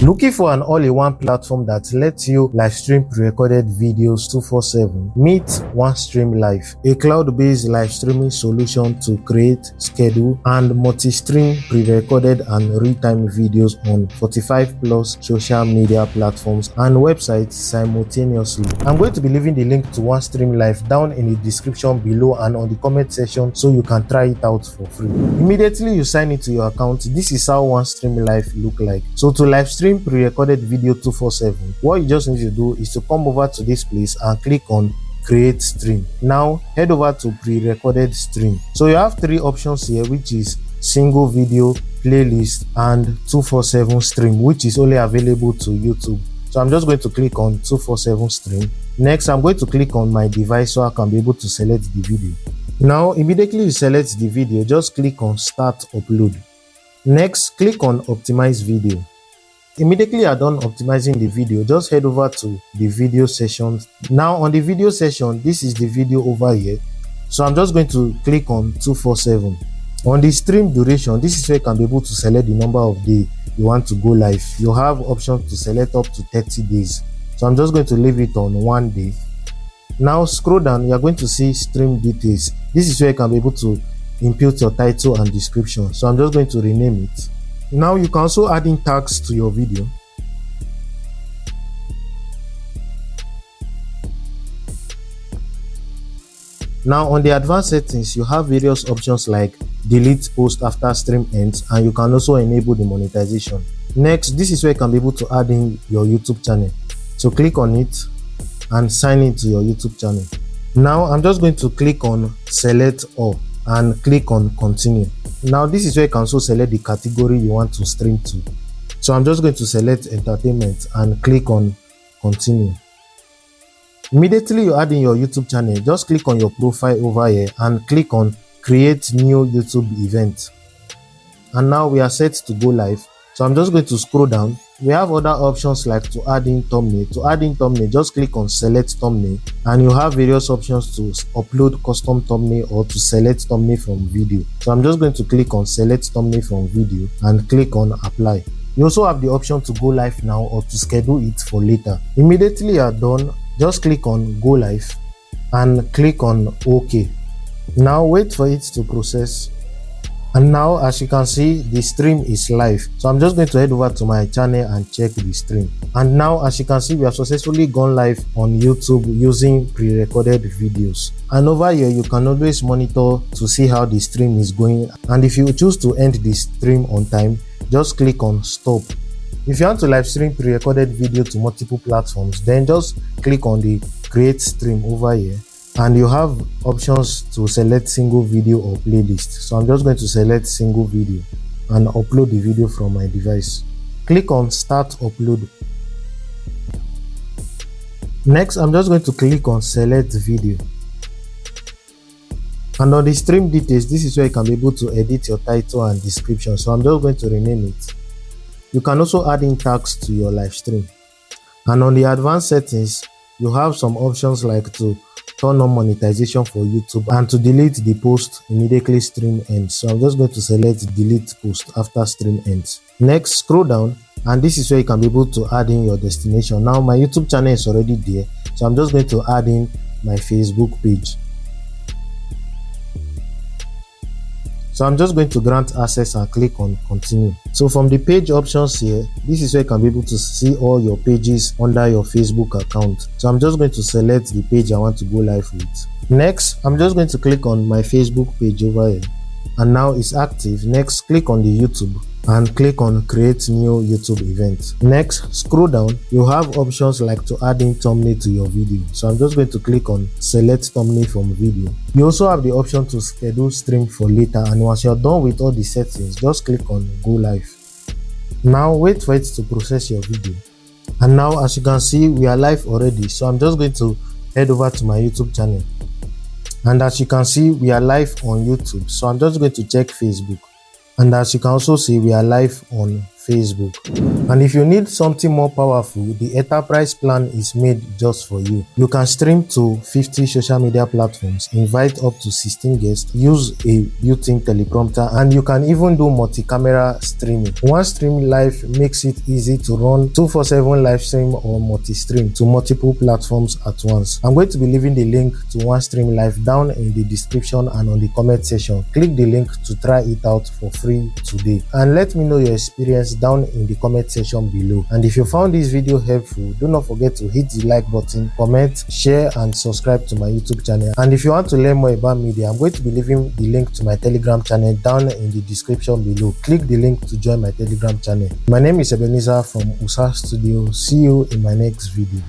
Looking for an all-in-one platform that lets you live stream pre-recorded videos 24/7? Meet OneStream Live, a cloud-based live streaming solution to create, schedule, and multi-stream pre-recorded and real-time videos on 45 plus social media platforms and websites simultaneously. I'm going to be leaving the link to OneStream Live down in the description below and on the comment section so you can try it out for free. Immediately you sign into your account, this is how OneStream Live look like. So to live stream pre-recorded video 24/7, what you just need to do is to come over to this place and click on create stream. Now head over to pre-recorded stream. So you have three options here, which is single video, playlist, and 247 stream, which is only available to YouTube. So I'm just going to click on 247 stream. Next, I'm going to click on my device so I can be able to select the video. Now immediately you select the video, just click on start upload. Next, click on optimize video. Immediately you are done optimizing the video, just head over to the video session. Now on the video session, this is the video over here. So I'm just going to click on 247. On the stream duration, this is where you can be able to select the number of days you want to go live. You have options to select up to 30 days. So I'm just going to leave it on 1 day. Now scroll down, you are going to see stream details. This is where you can be able to input your title and description. So I'm just going to rename it. Now you can also add in tags to your video. Now on the advanced settings, you have various options like delete post after stream ends, and you can also enable the monetization. Next, this is where you can be able to add in your YouTube channel. So click on it and sign into your YouTube channel. Now I'm just going to click on select all and click on continue. Now this is where you can also select the category you want to stream to. So I'm just going to select entertainment and click on continue. Immediately you add in your YouTube channel, just click on your profile over here and click on create new YouTube event. And now we are set to go live. So I'm just going to scroll down. We have other options like to add in thumbnail. To add in thumbnail, just click on select thumbnail, and you have various options to upload custom thumbnail or to select thumbnail from video. So I'm just going to click on select thumbnail from video and click on apply. You also have the option to go live now or to schedule it for later. Immediately you are done, just click on go live and click on OK. Now wait for it to process. And now as you can see, the stream is live. So I'm just going to head over to my channel and check the stream. And now as you can see, we have successfully gone live on YouTube using pre-recorded videos. And over here you can always monitor to see how the stream is going. And if you choose to end the stream on time, just click on stop. If you want to live stream pre-recorded video to multiple platforms, then just click on the create stream over here. And you have options to select single video or playlist. So I'm just going to select single video and upload the video from my device. Click on start upload. Next, I'm just going to click on select video. And on the stream details, this is where you can be able to edit your title and description. So I'm just going to rename it. You can also add in tags to your live stream. And on the advanced settings, you have some options like to turn on monetization for YouTube and to delete the post immediately stream ends. So I'm just going to select delete post after stream ends. Next, scroll down, and this is where you can be able to add in your destination. Now my YouTube channel is already there, so I'm just going to add in my Facebook page. So I'm just going to grant access and click on continue. So from the page options here, this is where you can be able to see all your pages under your Facebook account. So I'm just going to select the page I want to go live with. Next, I'm just going to click on my Facebook page over here. And now it's active. Next, click on the YouTube and click on create new YouTube event. Next, scroll down. You have options like to add in thumbnail to your video. So I'm just going to click on select thumbnail from video. You also have the option to schedule stream for later, and once you're done with all the settings, just click on go live. Now wait for it to process your video. And now as you can see, we are live already. So I'm just going to head over to my YouTube channel. And as you can see, we are live on YouTube. So I'm just going to check Facebook. And as you can also see, we are live on Facebook. And if you need something more powerful, the enterprise plan is made just for you. You can stream to 50 social media platforms, invite up to 16 guests, use a built-in teleprompter, and you can even do multi-camera streaming. OneStream Live makes it easy to run 247 live stream or multi-stream to multiple platforms at once. I'm going to be leaving the link to OneStream Live down in the description and on the comment section. Click the link to try it out for free today, and let me know your experience down in the comment section below. And if you found this video helpful, do not forget to hit the like button, comment, share, and subscribe to my YouTube channel. And if you want to learn more about media, I'm going to be leaving the link to my Telegram channel down in the description below. Click the link to join my Telegram channel. My name is Ebenezer from USA Studio. See you in my next video.